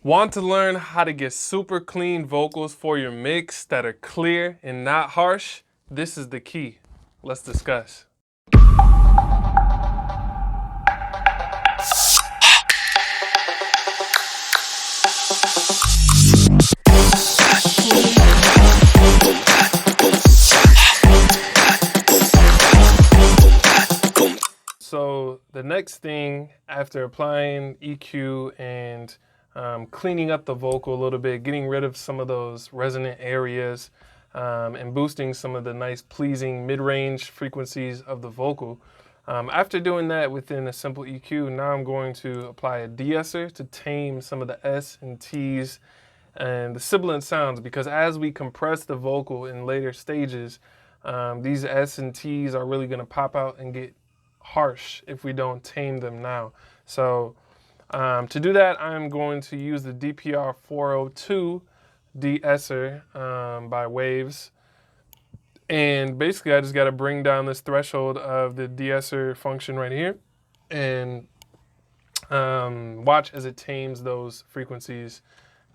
Want to learn how to get super clean vocals for your mix that are clear and not harsh? This is the key. Let's discuss. So the next thing after applying EQ and cleaning up the vocal a little bit, getting rid of some of those resonant areas, and boosting some of the nice pleasing mid-range frequencies of the vocal. After doing that within a simple EQ, now I'm going to apply a de-esser to tame some of the S and T's and the sibilant sounds, because as we compress the vocal in later stages, these S and T's are really going to pop out and get harsh if we don't tame them now. So to do that, I'm going to use the DPR 402 de-esser by Waves. And basically, I just got to bring down this threshold of the de-esser function right here and watch as it tames those frequencies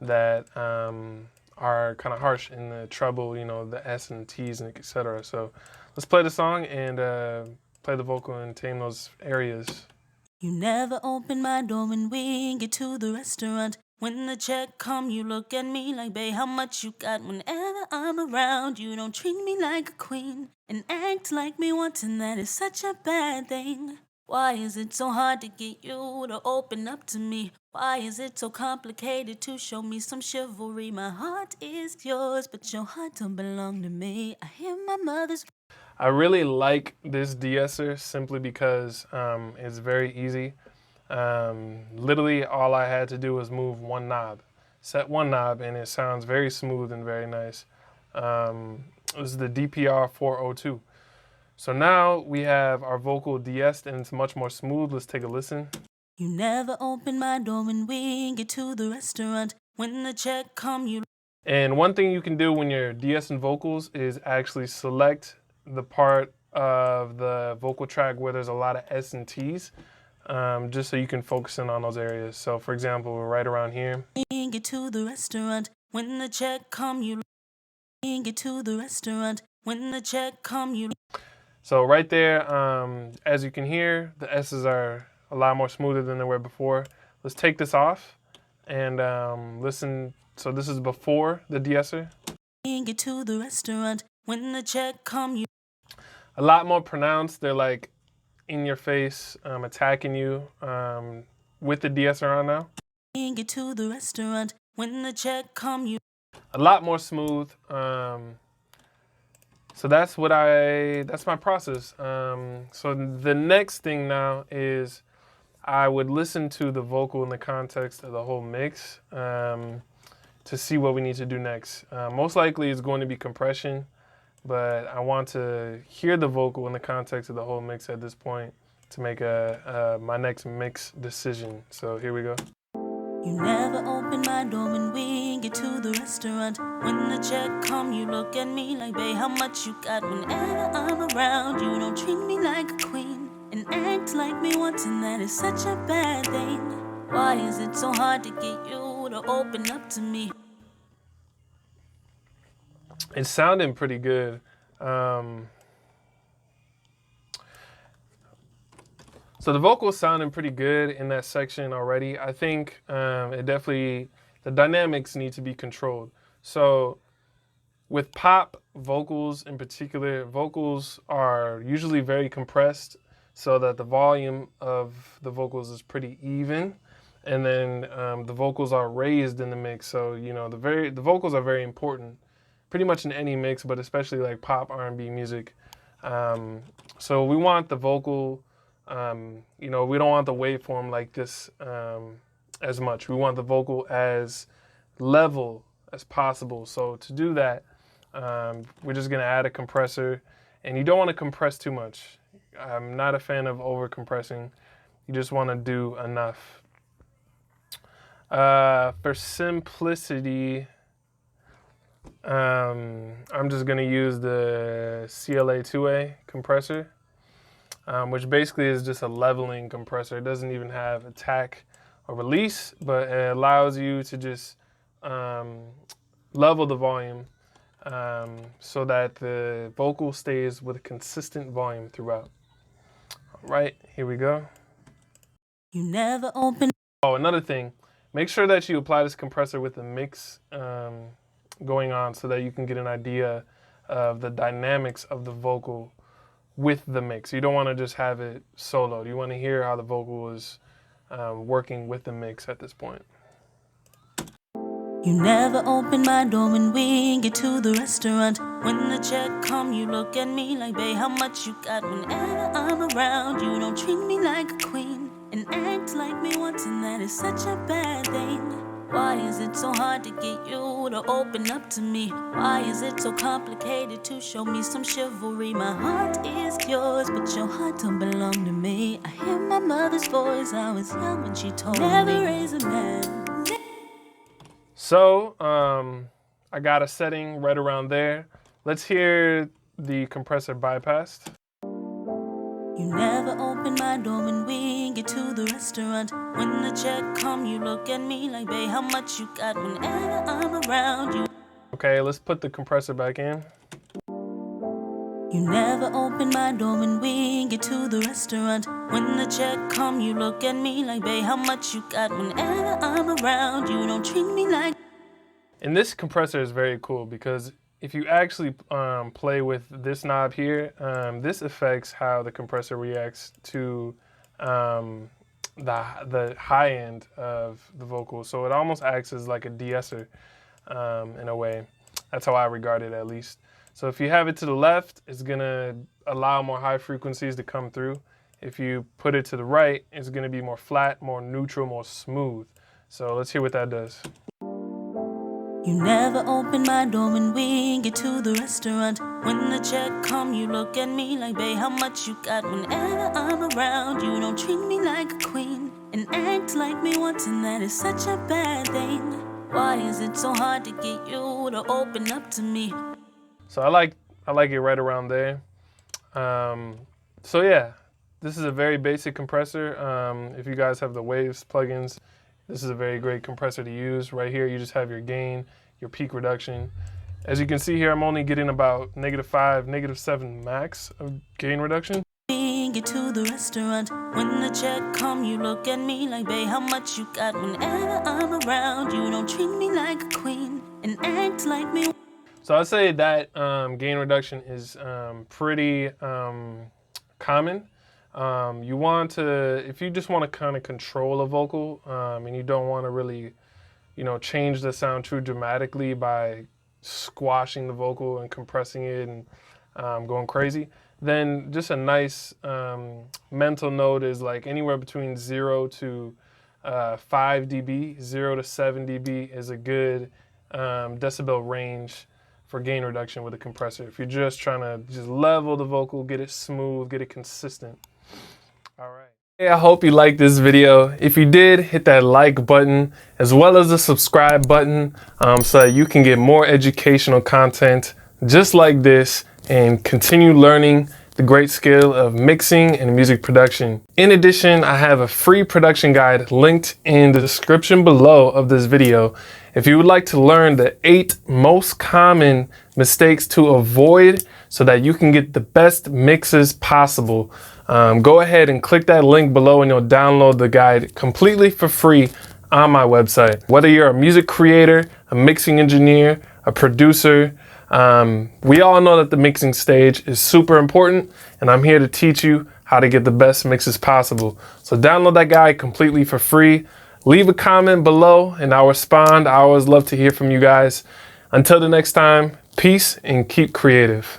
that are kind of harsh in the treble, you know, the S and T's and etc. So let's play the song and play the vocal and tame those areas. You never open my door when we get to the restaurant. When the check come, you look at me like, babe, how much you got? Whenever I'm around, you don't treat me like a queen and act like me wanting that is such a bad thing. Why is it so hard to get you to open up to me? Why is it so complicated to show me some chivalry? My heart is yours, but your heart don't belong to me. I hear my mother's... I really like this de-esser simply because it's very easy. Literally all I had to do was move one knob, set one knob, and it sounds very smooth and very nice. This is the DPR 402. So now we have our vocal de-essed and it's much more smooth. Let's take a listen. You never open my door when we get to the restaurant. When the check come, you... And one thing you can do when you're de-essing vocals is actually select the part of the vocal track where there's a lot of S and T's, just so you can focus in on those areas. So for example, right around here. Get to the restaurant. When the check come, you... Get to the restaurant. When the check come, you... So right there, as you can hear, the S's are a lot more smoother than they were before. Let's take this off and listen. So this is before the de-esser. Get to the restaurant. When the check come, you... A lot more pronounced. They're like in your face, attacking you with the de-esser on now. Get to the restaurant. When the check come, you... A lot more smooth. So that's my process. So the next thing now is I would listen to the vocal in the context of the whole mix to see what we need to do next. Most likely it's going to be compression, but I want to hear the vocal in the context of the whole mix at this point to make my next mix decision. So here we go. You never open my door when we get to the restaurant. When the check come, you look at me like, babe, how much you got? Whenever I'm around, you don't treat me like a queen and act like me wanting that is such a bad thing. Why is it so hard to get you to open up to me? It's sounding pretty good. So the vocals sounding pretty good in that section already. I think the dynamics need to be controlled. So with pop vocals in particular, vocals are usually very compressed so that the volume of the vocals is pretty even. And then the vocals are raised in the mix. So, you know, the vocals are very important pretty much in any mix, but especially like pop R&B music. So we want the vocal... you know, we don't want the waveform like this as much. We want the vocal as level as possible. So to do that, we're just going to add a compressor. And you don't want to compress too much. I'm not a fan of over compressing. You just want to do enough. For simplicity, I'm just going to use the CLA2A compressor. Which basically is just a leveling compressor. It doesn't even have attack a release, but it allows you to just level the volume so that the vocal stays with a consistent volume throughout. All right, here we go. You never open. Oh, another thing, make sure that you apply this compressor with the mix going on so that you can get an idea of the dynamics of the vocal with the mix. You don't want to just have it soloed. You want to hear how the vocal is working with the mix at this point. You never open my door when we get to the restaurant. When the check come, you look at me like, babe, how much you got? Whenever I'm around, you don't treat me like a queen and act like me once, and that is such a bad thing. Why is it so hard to get you to open up to me? Why is it so complicated to show me some chivalry? My heart is yours, but your heart don't belong to me. I hear my mother's voice, I was young when she told me, never raise a man. So I got a setting right around there. Let's hear the compressor bypassed. You never open my door when we get to the restaurant. When the check come, you look at me like, babe, how much you got? Whenever I'm around you. Okay, let's put the compressor back in. You never open my door when we get to the restaurant. When the check come, you look at me like, babe, how much you got? Whenever I'm around you, don't treat me like. And this compressor is very cool because if you actually play with this knob here, this affects how the compressor reacts to the high end of the vocal. So it almost acts as like a de-esser in a way. That's how I regard it, at least. So if you have it to the left, it's gonna allow more high frequencies to come through. If you put it to the right, it's gonna be more flat, more neutral, more smooth. So let's hear what that does. You never open my door when we get to the restaurant. When the check come, you look at me like, babe, how much you got? Whenever I'm around you, don't treat me like a queen and act like me once, and that is such a bad thing. Why is it so hard to get you to open up to me? So I like it right around there. So yeah, this is a very basic compressor. If you guys have the Waves plugins, this is a very great compressor to use. Right here, you just have your gain, your peak reduction. As you can see here, I'm only getting about -5, -7 max of gain reduction. Get to the restaurant. When the check come, you look at me like, babe, how much you got? Whenever I'm around you, don't treat me like a queen and act like me. So I'd say that gain reduction is pretty common. You want to, if you just want to kind of control a vocal and you don't want to really, change the sound too dramatically by squashing the vocal and compressing it and going crazy, then just a nice mental note is like anywhere between 0 to 5 dB, 0 to 7 dB is a good decibel range for gain reduction with a compressor. If you're just trying to just level the vocal, get it smooth, get it consistent. All right. Hey, I hope you liked this video. If you did, hit that like button as well as the subscribe button so that you can get more educational content just like this and continue learning the great skill of mixing and music production. In addition, I have a free production guide linked in the description below of this video. If you would like to learn the 8 most common mistakes to avoid so that you can get the best mixes possible, go ahead and click that link below and you'll download the guide completely for free on my website. Whether you're a music creator, a mixing engineer, a producer, we all know that the mixing stage is super important, and I'm here to teach you how to get the best mixes possible. So download that guide completely for free. Leave a comment below and I'll respond. I always love to hear from you guys. Until the next time, peace and keep creative.